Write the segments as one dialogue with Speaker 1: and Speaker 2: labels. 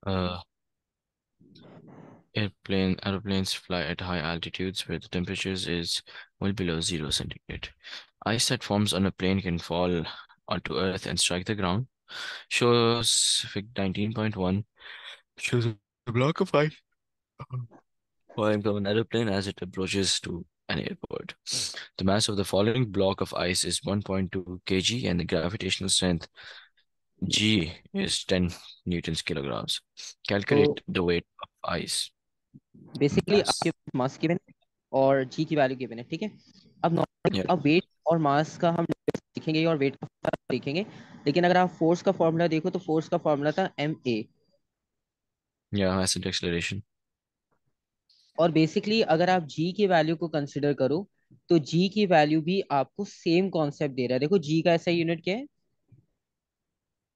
Speaker 1: Uh, aeroplanes fly at high altitudes where the temperatures is well below 0 centigrade. Ice that forms on a plane can fall onto Earth and strike the ground. Shows Fig 19.1 shows a block of ice falling from an aeroplane as it approaches to an airport. The mass of the falling block of ice is 1.2 kg and the gravitational strength G is 10 newtons kilograms.
Speaker 2: तो
Speaker 1: Calculate the weight of ice
Speaker 2: basically आपके
Speaker 1: mass.
Speaker 2: पास mass given और जी की value given है, ठीक है। अब normally
Speaker 1: Yeah,
Speaker 2: अब wait और मास का हम देखेंगे और वेट का देखेंगे, लेकिन अगर आप फोर्स का फॉर्मूला देखो तो फोर्स का फॉर्मूला था ma।
Speaker 1: yeah, mass into acceleration.
Speaker 2: और बेसिकली अगर आप जी की वैल्यू को कंसिडर करो तो जी की वैल्यू भी आपको सेम कॉन्सेप्ट दे रहा है। देखो जी का ऐसा यूनिट क्या है,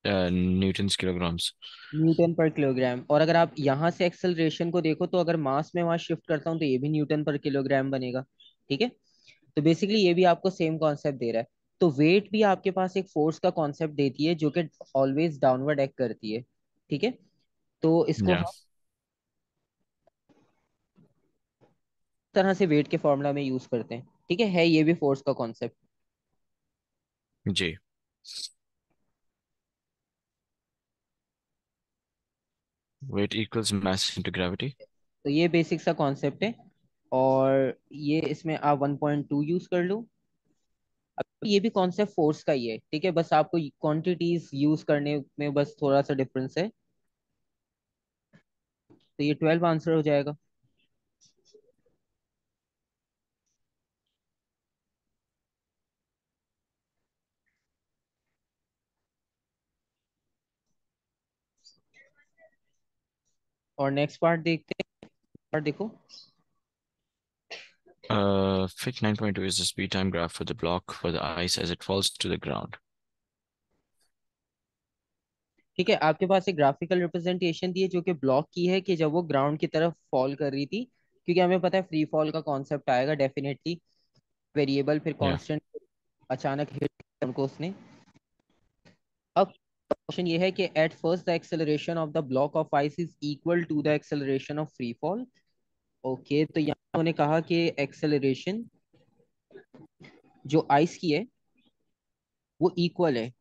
Speaker 1: Newtons kilograms.
Speaker 2: न्यूटन पर किलोग्राम। और अगर आप यहाँ से एक्सेलरेशन को देखो तो अगर मास में वहां शिफ्ट करता हूँ तो ये भी न्यूटन पर किलोग्राम बनेगा, ठीक है। तो बेसिकली ये भी आपको सेम कॉन्सेप्ट दे रहा है। तो वेट भी आपके पास एक फोर्स का कॉन्सेप्ट देती है जो कि ऑलवेज डाउनवर्ड एक्ट करती है, ठीक है। तो इसको
Speaker 1: Yeah,
Speaker 2: हम इस तरह से वेट के फॉर्मूला में यूज करते हैं, ठीक है ये भी फोर्स का concept.
Speaker 1: G. Weight equals mass into gravity.
Speaker 2: तो ये बेसिक सा कॉन्सेप्ट है। और ये इसमें आप 1.2 यूज कर लो। अब ये भी कॉन्सेप्ट फोर्स का ही है, ठीक है, बस आपको क्वांटिटीज यूज करने में बस थोड़ा सा डिफरेंस है। तो ये 12 आंसर हो जाएगा। और नेक्स्ट पार्ट देखते हैं। पार्ट देखो।
Speaker 1: Fig 9.2 is the speed time graph for the block for the ice as it falls to the ground.
Speaker 2: ठीक है, आपके पास एक ग्राफिकल रिप्रेजेंटेशन दी है जो कि ब्लॉक की है कि जब वो ग्राउंड की तरफ फॉल कर रही थी, क्योंकि हमें पता है फ्री फॉल का कॉन्सेप्ट आएगा डेफिनेटली, वेरिएबल फिर
Speaker 1: Yeah,
Speaker 2: कांस्टेंट, अचानक हिट उनको उसने। अब क्वेश्चन ये है कि at first the acceleration of the block of ice is equal to the acceleration of free fall. Okay, तो यहाँ उन्होंने कहा कि एक्सेलरेशन जो आइस की है वो इक्वल है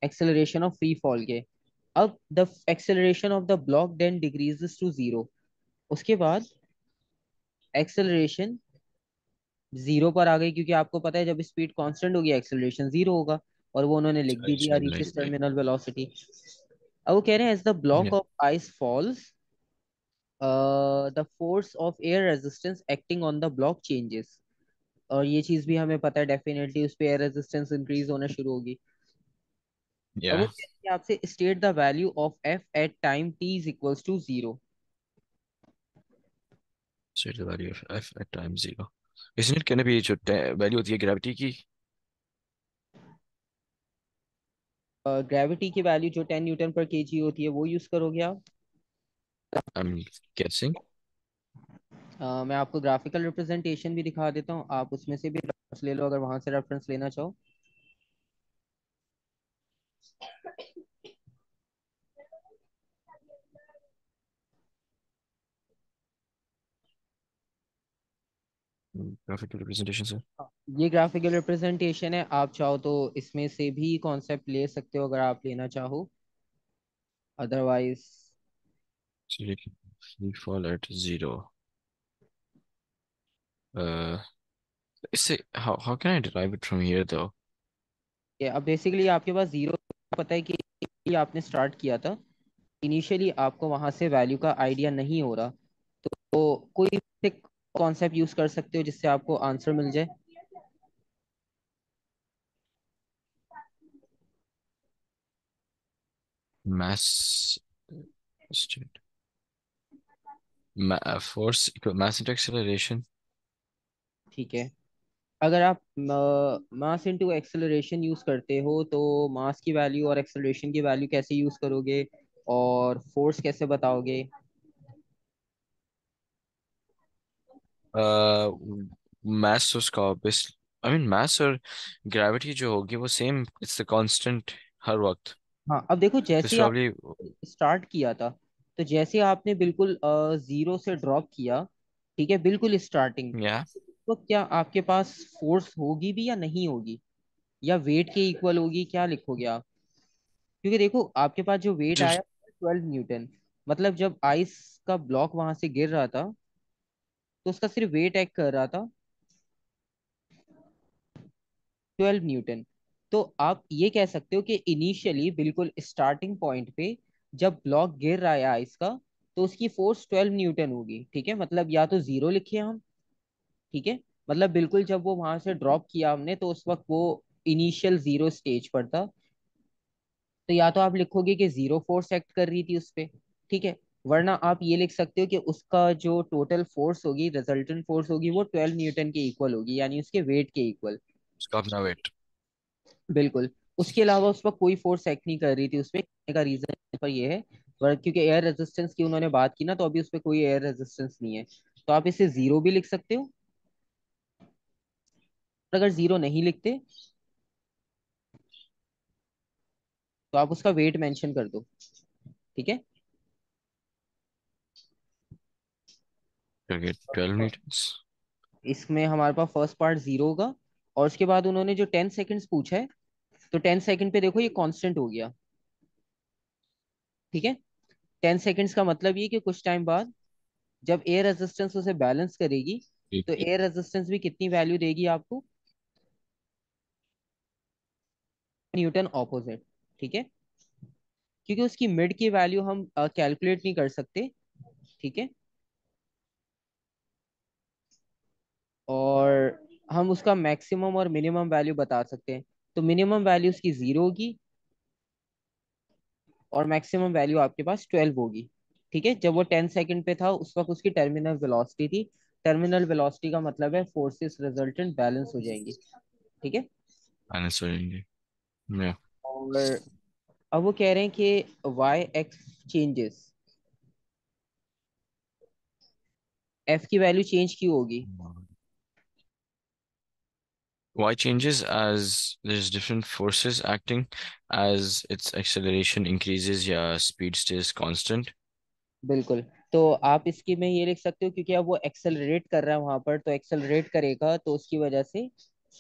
Speaker 2: एक्सेलरेशन ऑफ फ्री फॉल के। अब the acceleration of the block then decreases to zero. उसके बाद एक्सेलरेशन जीरो पर आ गई, क्योंकि आपको पता है जब स्पीड कांस्टेंट होगी एक्सेलरेशन जीरो होगा। और वो उन्होंने लिख भी
Speaker 1: so
Speaker 2: दिया,
Speaker 1: like,
Speaker 2: रीचेस टर्मिनल वेलोसिटी। अब वो कह रहे हैं as the block
Speaker 1: yeah,
Speaker 2: of ice falls the force of air resistance acting on the block changes. और ये चीज भी हमें पता है डेफिनेटली उस पे एयर रेजिस्टेंस इंक्रीज होना शुरू होगी। अब वो
Speaker 1: yeah.
Speaker 2: कह रहे हैं आपसे state the value of F at time T is equals to zero.
Speaker 1: So the value of F at time zero. Isn't it going to be जो value होती है gravity की?
Speaker 2: ग्रेविटी की वैल्यू जो 10 न्यूटन पर केजी होती है वो यूज करोगे आप।
Speaker 1: I'm guessing.
Speaker 2: मैं आपको ग्राफिकल रिप्रेजेंटेशन भी दिखा देता हूँ, आप उसमें से भी रेफरेंस ले लो अगर वहां से रेफरेंस लेना चाहो।
Speaker 1: Graphical representation sir.
Speaker 2: ये ग्राफिकल रिप्रेजेंटेशन है, आप चाहो तो इसमें से भी कॉन्सेप्ट ले सकते हो अगर आप लेना चाहो, otherwise.
Speaker 1: So you can free fall at zero. Uh, इससे how can I derive it from here though?
Speaker 2: ये अब बेसिकली आपके पास जीरो, पता है कि ये आपने स्टार्ट किया था इनिशियली, आपको वहां से वैल्यू का आइडिया नहीं हो रहा, तो कोई कॉन्सेप्ट यूज कर सकते हो जिससे आपको आंसर मिल जाए।
Speaker 1: Mass state. Force equal mass into acceleration.
Speaker 2: ठीक है, अगर आप मास इनटू एक्सेलरेशन यूज करते हो तो मास की वैल्यू और एक्सेलरेशन की वैल्यू कैसे यूज करोगे और फोर्स कैसे बताओगे।
Speaker 1: Uh, mass उसका obvious. I mean mass और gravity जो होगी वो same. It's the constant हर वक्त.
Speaker 2: हाँ, अब देखो
Speaker 1: तो
Speaker 2: जैसे आप
Speaker 1: प्रॉब्ली
Speaker 2: स्टार्ट किया था, तो जैसे आपने बिल्कुल जीरो से ड्रॉप किया, ठीक है, बिल्कुल स्टार्टिंग,
Speaker 1: या
Speaker 2: तो क्या आपके पास फोर्स होगी भी या नहीं होगी, या वेट के इक्वल होगी, क्या लिखोगे आप? क्योंकि देखो आपके पास जो वेट आया
Speaker 1: जस्ट
Speaker 2: 12 न्यूटन, मतलब जब आइस का ब्लॉक वहां से गिर रहा था तो उसका सिर्फ वेट एक्ट कर रहा था 12 न्यूटन। तो आप ये कह सकते हो कि इनिशियली बिल्कुल स्टार्टिंग पॉइंट पे जब ब्लॉक गिर रहा है आइस का, तो उसकी फोर्स 12 न्यूटन होगी, ठीक है, मतलब या तो जीरो लिखे हम, ठीक है, मतलब बिल्कुल जब वो वहां से ड्रॉप किया हमने तो उस वक्त वो इनिशियल जीरो स्टेज पर था, तो या तो आप लिखोगे कि जीरो फोर्स एक्ट कर रही थी उस पे, ठीक है, वरना आप ये लिख सकते हो कि उसका जो टोटल फोर्स होगी, रिजल्टेंट फोर्स होगी, वो 12 न्यूटन के इक्वल होगी, यानी उसके वेट के इक्वल।
Speaker 1: उसका अपना वेट।
Speaker 2: बिल्कुल, उसके अलावा उस पर कोई फोर्स एक्ट नहीं कर रही थी, उसपे कहने का रीजन पर ये है, क्योंकि एयर रेजिस्टेंस की उन्होंने बात की ना, तो अभी उस पर कोई एयर रेजिस्टेंस नहीं है, तो आप इसे जीरो भी लिख सकते हो। और अगर जीरो नहीं लिखते तो आप उसका वेट मेंशन कर दो, ठीक है।
Speaker 1: फिर 12 न्यूटन्स।
Speaker 2: इसमें हमारे पास फर्स्ट पार्ट जीरो होगा, और उसके बाद उन्होंने जो 10 सेकेंड्स पूछा है, तो 10 सेकेंड पे देखो ये कांस्टेंट हो गया, ठीक है। 10 सेकेंड्स का मतलब ये कि कुछ टाइम बाद जब एयर रेजिस्टेंस उसे बैलेंस करेगी, तो एयर रेजिस्टेंस भी कितनी वैल्यू देगी आपको, न्यूटन ऑपोजिट, ठीक है, क्योंकि उसकी मिड की वैल्यू हम कैलकुलेट नहीं कर सकते, ठीक है, और हम उसका मैक्सिमम और मिनिमम वैल्यू बता सकते हैं। तो मिनिमम वैल्यू उसकी जीरो होगी और मैक्सिमम वैल्यू आपके पास 12 होगी, ठीक है। जब वो 10 सेकंड पे था उस वक्त उसकी टर्मिनल वेलोसिटी थी, टर्मिनल वेलोसिटी का मतलब है फोर्सेस रिजल्टेंट बैलेंस हो जाएंगे, ठीक है।
Speaker 1: माइनस हो जाएंगे। या
Speaker 2: और अब वो कह रहे हैं कि वाई एक्स चेंजेस, एफ की वैल्यू चेंज क्यों होगी?
Speaker 1: Y changes as there's different forces acting as its acceleration increases या speed stays constant.
Speaker 2: बिल्कुल, तो आप इसकी में ये लिख सकते हो, क्योंकि अब वो एक्सेलरेट कर रहा है वहां पर, तो एक्सेलरेट करेगा तो उसकी वजह से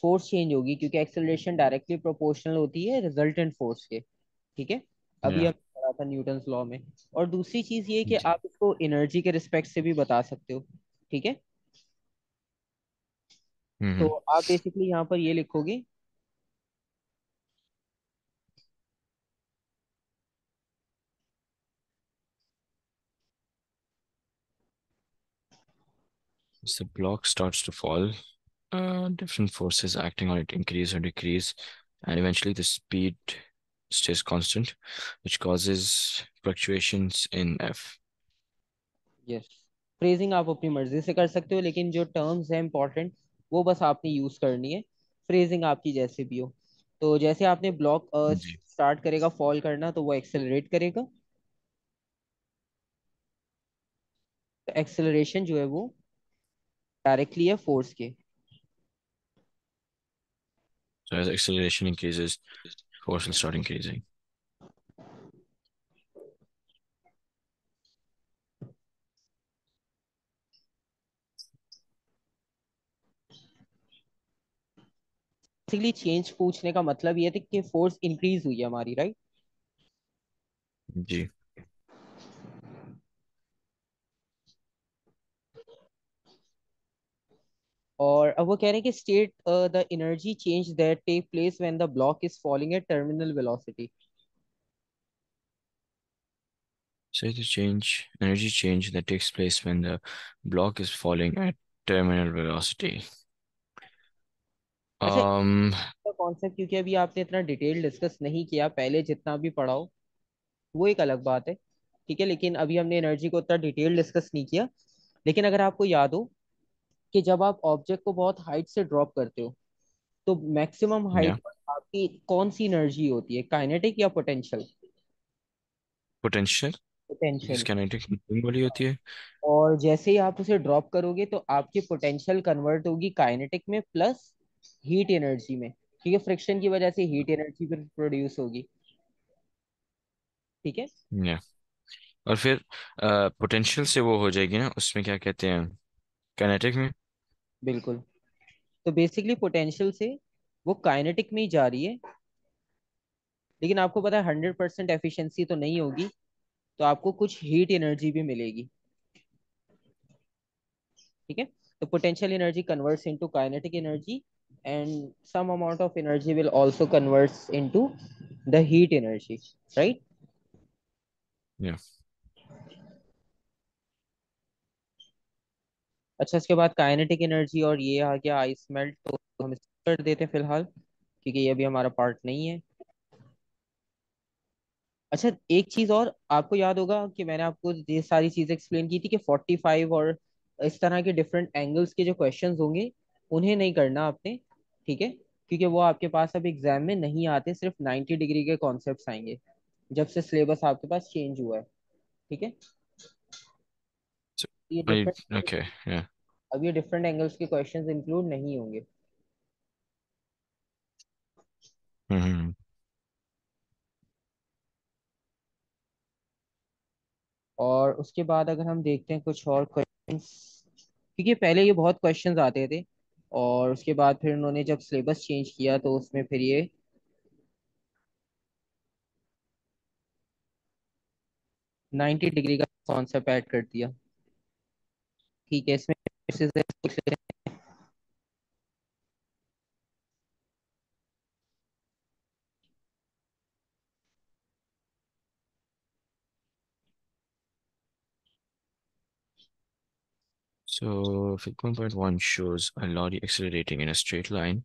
Speaker 2: फोर्स चेंज होगी, क्योंकि एक्सेलरेशन डायरेक्टली प्रोपोर्शनल होती है रिजल्टेंट फोर्स के, ठीक है। अभी
Speaker 1: या
Speaker 2: हम पढ़ा था न्यूटन्स लॉ में। और दूसरी चीज ये है कि
Speaker 1: जी।
Speaker 2: आप इसको एनर्जी के रिस्पेक्ट से भी बता सकते हो, ठीक है। तो
Speaker 1: हम्म।
Speaker 2: आप बेसिकली यहाँ पर ये लिखोगे,
Speaker 1: As the block starts to fall, different forces acting on it increase or decrease, and eventually the speed stays constant, which causes fluctuations in F.
Speaker 2: Yes, phrasing आप अपनी मर्जी से कर सकते हो, लेकिन जो टर्म्स है इंपॉर्टेंट वो बस आपने यूज करनी है, फ्रेजिंग आपकी जैसे भी हो। तो जैसे आपने ब्लॉक
Speaker 1: जी।
Speaker 2: स्टार्ट करेगा फॉल करना, तो वो एक्सेलरेट करेगा, तो एक्सेलरेशन जो है वो डायरेक्टली है फोर्स के।
Speaker 1: So as acceleration increases, force will start increasing.
Speaker 2: Basically change पूछने का मतलब ये था कि फोर्स इंक्रीज हुई है हमारी, राइट।
Speaker 1: जी।
Speaker 2: और अब वो कह रहे हैं कि state the energy change that take place when the block is falling at terminal velocity.
Speaker 1: Say the energy change that takes place when the block is falling at terminal velocity.
Speaker 2: अच्छा,
Speaker 1: Um,
Speaker 2: concept क्योंकि अभी आपने इतना detail discuss नहीं किया, पहले जितना भी पढ़ाओ वो एक अलग बात है, ठीक है, लेकिन अभी हमने एनर्जी को उतना डिटेल डिस्कस नहीं किया। लेकिन अगर आपको याद हो कि जब आप ऑब्जेक्ट को बहुत हाइट से ड्रॉप करते हो, तो मैक्सिमम
Speaker 1: yeah,
Speaker 2: हाइट पर आपकी कौन सी एनर्जी होती है, काइनेटिक या potential?
Speaker 1: potential, because
Speaker 2: potential.
Speaker 1: kinetic moving वाली होती है।
Speaker 2: और जैसे ही आप उसे ड्रॉप करोगे तो आपकी पोटेंशियल कन्वर्ट होगी काइनेटिक में प्लस हीट एनर्जी में, ठीक है, फ्रिक्शन की वजह से हीट एनर्जी प्रोड्यूस होगी। ठीक है।
Speaker 1: या और फिर पोटेंशियल से वो हो जाएगी ना, उसमें क्या कहते हैं, काइनेटिक में।
Speaker 2: बिल्कुल। तो बेसिकली पोटेंशियल से वो काइनेटिक में ही जा रही है, लेकिन आपको पता है 100% एफिशिएंसी तो नहीं होगी, तो आपको कुछ हीट एनर्जी भी मिलेगी। ठीक है। तो potential energy converts into kinetic energy, and some amount of energy will also converts into the heat energy, right.
Speaker 1: या
Speaker 2: अच्छा, इसके बाद काइनेटिक एनर्जी और ये आ गया आइस मेल्ट, तो हम इसको कर देते हैं फिलहाल, क्योंकि ये अभी हमारा पार्ट नहीं है। अच्छा, एक चीज और, आपको याद होगा कि मैंने आपको ये सारी चीजें एक्सप्लेन की थी कि 45 और इस तरह के डिफरेंट एंगल्स के जो क्वेश्चंस होंगे, उन्हें नहीं करना आपने। ठीक है, क्योंकि वो आपके पास अब एग्जाम में नहीं आते, सिर्फ 90 डिग्री के कॉन्सेप्ट्स आएंगे जब से सिलेबस आपके पास चेंज हुआ है। ठीक है। ये डिफरेंट,
Speaker 1: ओके या
Speaker 2: अब ये डिफरेंट एंगल्स के क्वेश्चंस इंक्लूड नहीं होंगे।
Speaker 1: हम्म
Speaker 2: और उसके बाद अगर हम देखते हैं कुछ और क्वेश्चंस, क्योंकि पहले ये बहुत क्वेश्चंस आते थे, और उसके बाद फिर उन्होंने जब सिलेबस चेंज किया तो उसमें फिर ये 90 डिग्री का कॉन्सेप्ट ऐड कर दिया। ठीक है, इसमें
Speaker 1: So, figure 1.1 shows a lorry accelerating in a straight line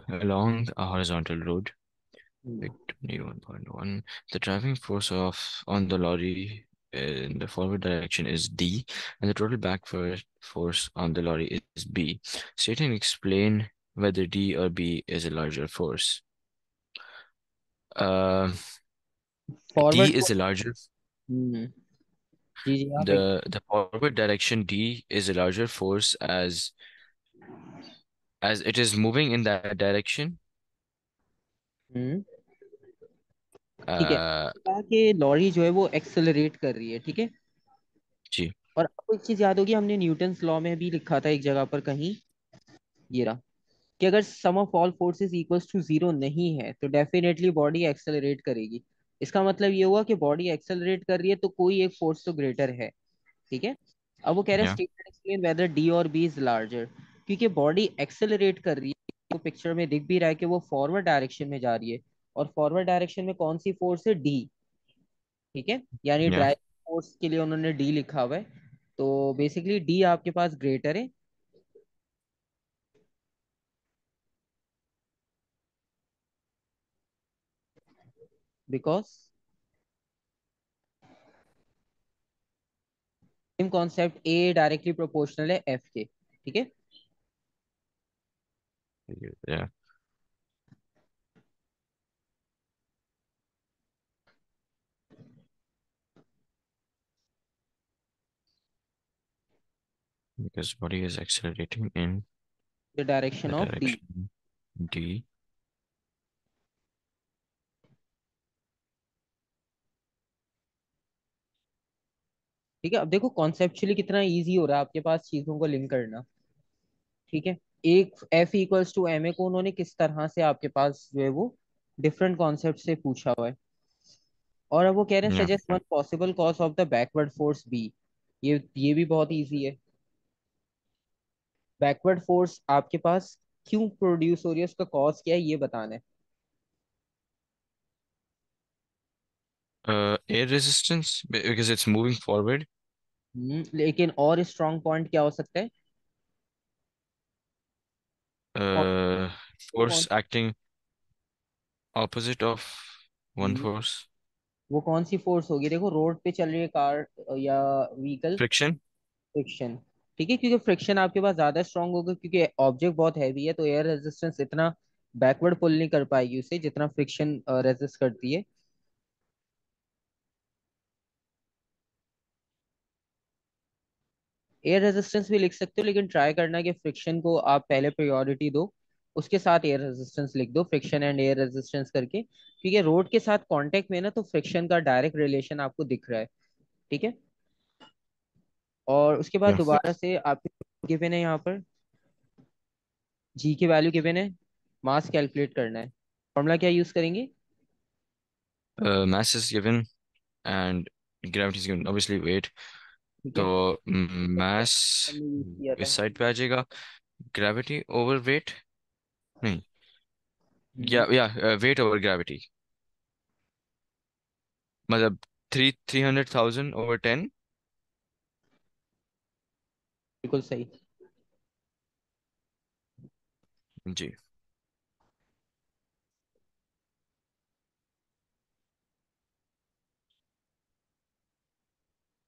Speaker 1: along a horizontal road. Fig 21.1. The driving force of on the lorry in the forward direction is D, and the total backward force on the lorry is B. State and explain whether D or B is a larger force. Uh,
Speaker 2: forward.
Speaker 1: D is a larger.
Speaker 2: हम्म। जी जी, आप एक।
Speaker 1: The forward direction D is a larger force as it is moving in that direction.
Speaker 2: हम्म। ठीक है,
Speaker 1: Uh,
Speaker 2: कहा कि lorry जो है वो accelerate कर रही है, ठीक है।
Speaker 1: G.
Speaker 2: और आपको एक चीज याद होगी, हमने न्यूटन्स लॉ में भी लिखा था एक जगह पर कहीं, ये रहा, कि अगर sum of all forces equals to zero नहीं है तो डेफिनेटली बॉडी एक्सेलरेट करेगी। इसका मतलब ये हुआ कि बॉडी एक्सेलरेट कर रही है तो कोई एक फोर्स तो ग्रेटर है। ठीक है। अब वो कह रहे हैं
Speaker 1: Yeah.
Speaker 2: State explain whether D और बी इज लार्जर, क्योंकि बॉडी एक्सेलरेट कर रही है, तो पिक्चर में दिख भी रहा है कि वो फॉरवर्ड डायरेक्शन में जा रही है, और फॉरवर्ड डायरेक्शन में कौन सी फोर्स है, डी। ठीक है, यानी
Speaker 1: Yeah.
Speaker 2: ड्राइव फोर्स के लिए उन्होंने डी लिखा हुआ है, तो बेसिकली डी आपके पास ग्रेटर है, because same concept, A directly proportional है एफ के। ठीक है।
Speaker 1: Yeah. Because body is accelerating in
Speaker 2: the direction
Speaker 1: the
Speaker 2: of D.
Speaker 1: direction D.
Speaker 2: ठीक है, अब देखो कॉन्सेप्चुअली कितना इजी हो रहा है आपके पास चीजों को लिंक करना। ठीक है, एक F equals to M A को उन्होंने किस तरह से आपके पास जो है वो डिफरेंट कॉन्सेप्ट से पूछा हुआ है। और अब वो कह रहे हैं
Speaker 1: Yeah.
Speaker 2: Suggest one possible cause of the backward force B. ये भी बहुत इजी है। बैकवर्ड फोर्स आपके पास क्यों प्रोड्यूस हो रही है, उसका कॉज क्या है, ये बताना है।
Speaker 1: Air resistance because it's moving forward.
Speaker 2: लेकिन और स्ट्रॉन्ग पॉइंट क्या हो सकता है। कौन
Speaker 1: Uh,
Speaker 2: कौन
Speaker 1: Force acting opposite of one
Speaker 2: hmm,
Speaker 1: force.
Speaker 2: वो कौन सी फोर्स होगी, देखो रोड पे चल रही है कार या व्हीकल,
Speaker 1: Friction.
Speaker 2: फ्रिक्शन। ठीक है, क्योंकि फ्रिक्शन आपके पास ज्यादा स्ट्रांग होगा, क्योंकि ऑब्जेक्ट बहुत हैवी है, तो एयर रेजिस्टेंस इतना बैकवर्ड पुल नहीं कर पाएगी उसे जितना फ्रिक्शन रेजिस्ट करती है। एयर रेजिस्टेंस भी लिख सकते हो, लेकिन ट्राई करना कि फ्रिक्शन को आप पहले प्रायोरिटी दो, उसके साथ एयर रेजिस्टेंस लिख दो, फ्रिक्शन एंड एयर रेजिस्टेंस करके, क्योंकि रोड के साथ कांटेक्ट में ना तो फ्रिक्शन का डायरेक्ट रिलेशन आपको दिख रहा है। ठीक है। और उसके बाद
Speaker 1: या
Speaker 2: दोबारा से आपके गिवन है यहाँ पर, जी की वैल्यू गिवन है, मास कैलकुलेट करना है। फॉर्मूला क्या यूज करेंगे?
Speaker 1: mass is given and gravity is given, obviously weight.
Speaker 2: ठीक
Speaker 1: तो
Speaker 2: है,
Speaker 1: mass
Speaker 2: हमने यूज किया
Speaker 1: इस
Speaker 2: था।
Speaker 1: साइड पे आ जाएगा, ग्रेविटी ओवर वेट, नहीं,
Speaker 2: हम्म,
Speaker 1: या वेट ओवर ग्रेविटी, मतलब 300,000 ओवर 10।
Speaker 2: बिल्कुल सही।
Speaker 1: जी।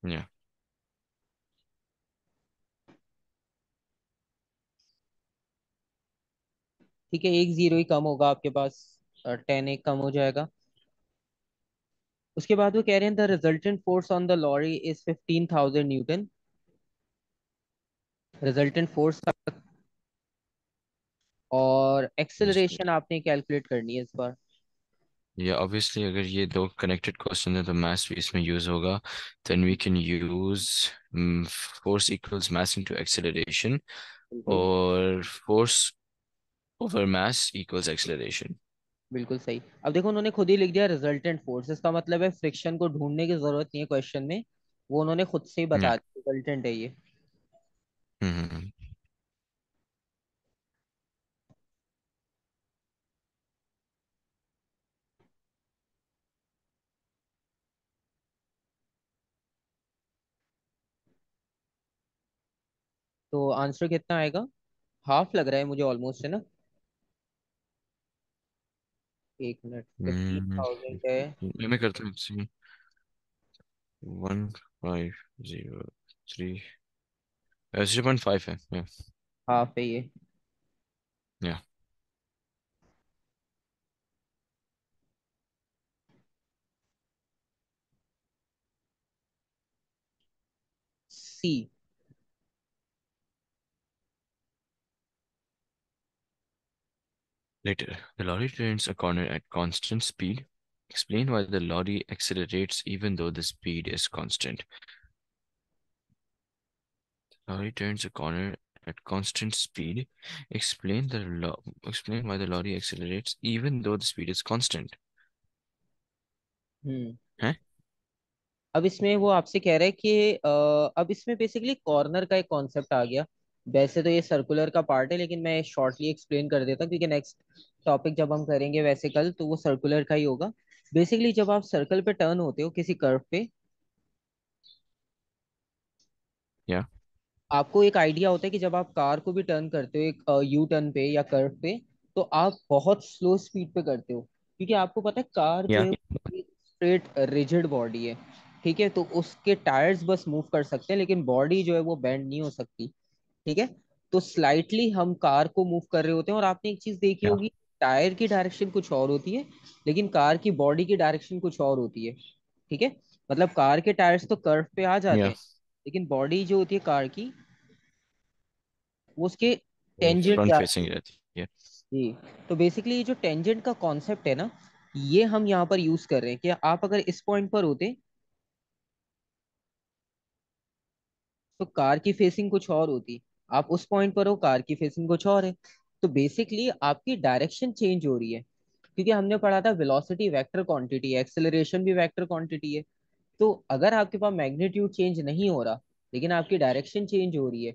Speaker 1: या
Speaker 2: ठीक है, एक जीरो ही कम होगा आपके पास, 10 एक कम हो जाएगा। उसके बाद वो कह रहे हैं the resultant force on the lorry is 15,000 newton. Resultant force और एक्सेलरेशन आपने कैलकुलेट करनी है इस बार।
Speaker 1: या ऑब्वियसली अगर ये दो कनेक्टेड क्वेश्चन है तो मास भी इसमें यूज होगा। Then we can use force equals mass into acceleration,
Speaker 2: बिल्कुल।
Speaker 1: और force over mass equals acceleration.
Speaker 2: बिल्कुल सही। अब देखो उन्होंने खुद ही लिख दिया रिजल्टेंट फोर्स, इसका मतलब है फ्रिक्शन को ढूंढने की जरूरत नहीं है क्वेश्चन में, वो उन्होंने खुद से ही
Speaker 1: या
Speaker 2: बता दिया रिजल्टेंट है ये।
Speaker 1: हम्म।
Speaker 2: तो आंसर कितना आएगा? हाफ लग रहा है मुझे ऑलमोस्ट, है ना? एक मिनट, 15,000 है।
Speaker 1: मैं करता हूँ 1503, 0.5 है।
Speaker 2: हाफ है ये।
Speaker 1: या
Speaker 2: सी।
Speaker 1: later, the lorry turns a corner at constant speed. Explain why the lorry accelerates even though the speed is constant. Lorry turns a corner at constant speed. Explain why the lorry accelerates even though the speed is constant.
Speaker 2: हम्म।
Speaker 1: हैं?
Speaker 2: अब इसमें वो आपसे कह रहा है कि अब इसमें बेसिकली कॉर्नर का एक कॉन्सेप्ट आ गया। वैसे तो ये सर्कुलर का पार्ट है, लेकिन मैं शॉर्टली एक्सप्लेन कर देता हूँ क्योंकि नेक्स्ट टॉपिक जब हम करेंगे वैसे कल, तो वो सर्कुलर का ही होगा। बेसिकली जब आप सर्कल पे टर्न होते हो किसी कर्व पे,
Speaker 1: या
Speaker 2: आपको एक आइडिया होता है कि जब आप कार को भी टर्न करते हो एक यू टर्न पे या कर्व पे, तो आप बहुत स्लो स्पीड पे करते हो, क्योंकि आपको पता है कार जो
Speaker 1: या
Speaker 2: है स्ट्रेट रिजिड बॉडी है। ठीक है, तो उसके टायर्स बस मूव कर सकते हैं, लेकिन बॉडी जो है वो बेंड नहीं हो सकती। ठीक है, तो स्लाइटली हम कार को मूव कर रहे होते हैं, और आपने एक चीज देखी
Speaker 1: या
Speaker 2: होगी, टायर की डायरेक्शन कुछ और होती है, लेकिन कार की बॉडी की डायरेक्शन कुछ और होती है। ठीक है, मतलब कार के टायर्स तो कर्व पे आ जाते
Speaker 1: या
Speaker 2: हैं, लेकिन बॉडी जो होती है कार की, वो उसके
Speaker 1: वो
Speaker 2: टेंजेंट
Speaker 1: फ्रंट
Speaker 2: जा
Speaker 1: फेसिंग रहती है।
Speaker 2: जी। तो बेसिकली ये जो टेंजेंट का कॉन्सेप्ट है ना, ये हम यहाँ पर यूज कर रहे हैं कि आप अगर इस पॉइंट पर होते तो कार की फेसिंग कुछ और होती, आप उस पॉइंट पर हो कार की फेसिंग कुछ और है। तो बेसिकली आपकी डायरेक्शन चेंज हो रही है, क्योंकि हमने पढ़ा था वेलोसिटी वेक्टर क्वांटिटी है, एक्सेलरेशन भी वेक्टर क्वांटिटी है। तो अगर आपके पास मैग्नीट्यूड चेंज नहीं हो रहा, लेकिन आपकी डायरेक्शन चेंज हो रही है,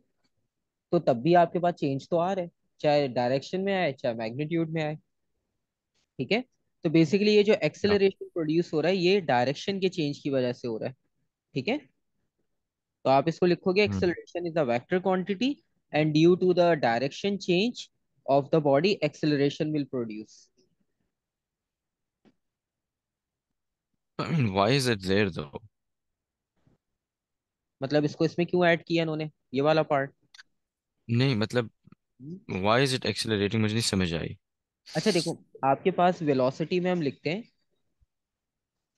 Speaker 2: तो तब भी आपके पास चेंज तो आ रहा है, चाहे डायरेक्शन में आए चाहे मैग्नीट्यूड में आए। ठीक है, तो बेसिकली ये जो
Speaker 1: या
Speaker 2: एक्सेलरेशन प्रोड्यूस हो रहा है ये डायरेक्शन के चेंज की वजह से हो रहा है। ठीक है, तो आप इसको लिखोगे
Speaker 1: हम्म।
Speaker 2: Acceleration is a vector quantity and due to the direction change of the body acceleration will produce.
Speaker 1: I mean, why is it there though?
Speaker 2: मतलब इसको इसमें क्यों ऐड किया इन्होंने, ये वाला पार्ट?
Speaker 1: नहीं मतलब why is it accelerating, मुझे नहीं समझ आई।
Speaker 2: अच्छा देखो, आपके पास वेलोसिटी में हम लिखते हैं,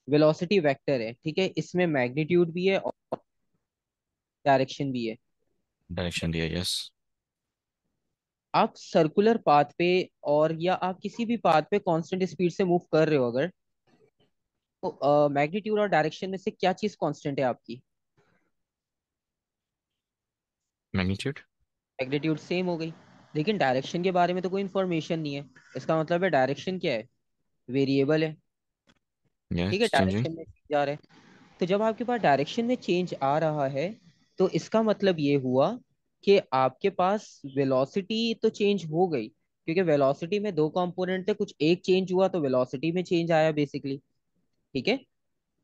Speaker 2: वेलोसिटी वेक्टर है, ठीक है, इसमें मैग्नीट्यूड भी है और डायरेक्शन भी है।
Speaker 1: डायरेक्शन दिया, यस।
Speaker 2: आप सर्कुलर पाथ पे और या आप किसी भी पाथ पे कांस्टेंट स्पीड से मूव कर रहे हो अगर, तो मैग्नीट्यूड और डायरेक्शन में से क्या चीज कांस्टेंट है आपकी?
Speaker 1: मैग्नीट्यूड।
Speaker 2: मैग्नीट्यूड सेम हो गई, लेकिन डायरेक्शन के बारे में तो कोई इन्फॉर्मेशन नहीं है। इसका मतलब है डायरेक्शन क्या है? वेरिएबल है। ठीक है,
Speaker 1: यस, चेंजिंग।
Speaker 2: डायरेक्शन में चेंज आ रहा है। तो जब आपके पास डायरेक्शन में चेंज आ रहा है, तो इसका मतलब ये हुआ कि आपके पास वेलोसिटी तो चेंज हो गई, क्योंकि वेलोसिटी में दो कंपोनेंट थे, कुछ एक चेंज हुआ तो वेलोसिटी में चेंज आया बेसिकली। ठीक है,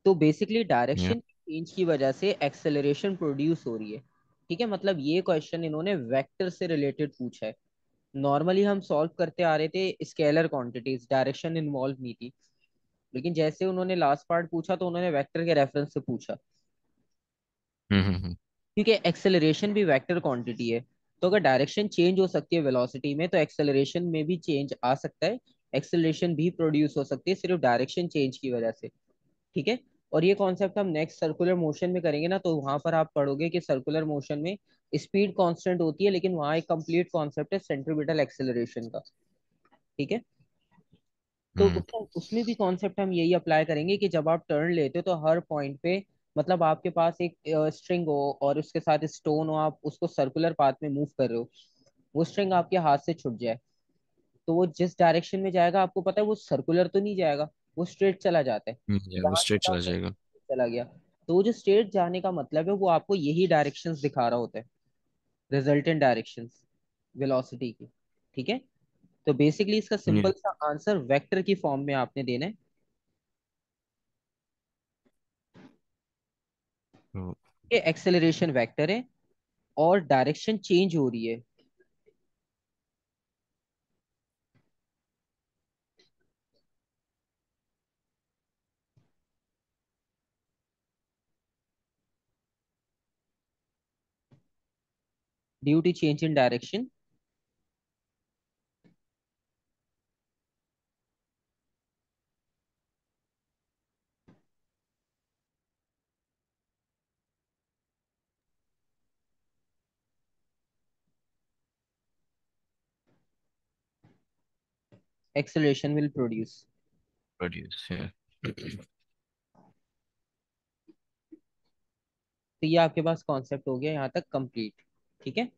Speaker 2: तो बेसिकली
Speaker 1: या।
Speaker 2: डायरेक्शन चेंज की वजह से एक्सेलरेशन प्रोड्यूस हो रही है। ठीक है, मतलब ये क्वेश्चन इन्होंने वेक्टर से रिलेटेड पूछा है। नॉर्मली हम सॉल्व करते आ रहे थे स्केलर क्वांटिटीज, डायरेक्शन इन्वॉल्व नहीं थी, लेकिन जैसे उन्होंने लास्ट पार्ट पूछा तो उन्होंने वेक्टर के रेफरेंस से पूछा,
Speaker 1: हम्म।
Speaker 2: क्योंकि एक्सेलरेशन भी वेक्टर क्वांटिटी है। तो अगर डायरेक्शन चेंज हो सकती है वेलोसिटी में, तो एक्सेलरेशन में भी चेंज आ सकता है। एक्सेलरेशन भी प्रोड्यूस हो सकती है सिर्फ डायरेक्शन चेंज की वजह से। ठीक है, और ये कॉन्सेप्ट हम नेक्स्ट सर्कुलर मोशन में करेंगे ना, तो वहां पर आप पढ़ोगे कि सर्कुलर मोशन में स्पीड कांस्टेंट होती है, लेकिन वहां एक कंप्लीट कॉन्सेप्ट है सेंट्रीपिटल एक्सेलरेशन का। ठीक है, तो
Speaker 1: हम्म
Speaker 2: उसमें भी कॉन्सेप्ट हम यही अप्लाई करेंगे कि जब आप टर्न लेते हो तो हर पॉइंट पे, मतलब आपके पास एक स्ट्रिंग हो और उसके साथ स्टोन हो, आप उसको सर्कुलर पाथ में मूव कर रहे हो, वो स्ट्रिंग आपके हाथ से छूट जाए, तो वो जिस डायरेक्शन में जाएगा आपको पता है वो सर्कुलर तो नहीं जाएगा, वो स्ट्रेट चला जाता है।
Speaker 1: या वो
Speaker 2: जहाँ से
Speaker 1: स्ट्रेट
Speaker 2: था
Speaker 1: चला
Speaker 2: वो
Speaker 1: जाएगा।
Speaker 2: चला गया। तो वो जो स्ट्रेट जाने का मतलब है वो आपको यही डायरेक्शंस दिखा रहा होता है, रिजल्टेंट डायरेक्शंस वेलोसिटी की। ठीक है, तो बेसिकली इसका
Speaker 1: या।
Speaker 2: सिंपल सा आंसर वेक्टर की फॉर्म में आपने देना है।
Speaker 1: तो
Speaker 2: ये एक्सेलरेशन वेक्टर है और डायरेक्शन चेंज हो रही है। Due to change in direction, acceleration will produce.
Speaker 1: Produce है।
Speaker 2: तो ये आपके पास कॉन्सेप्ट हो गया यहाँ तक कंप्लीट। ठीक है।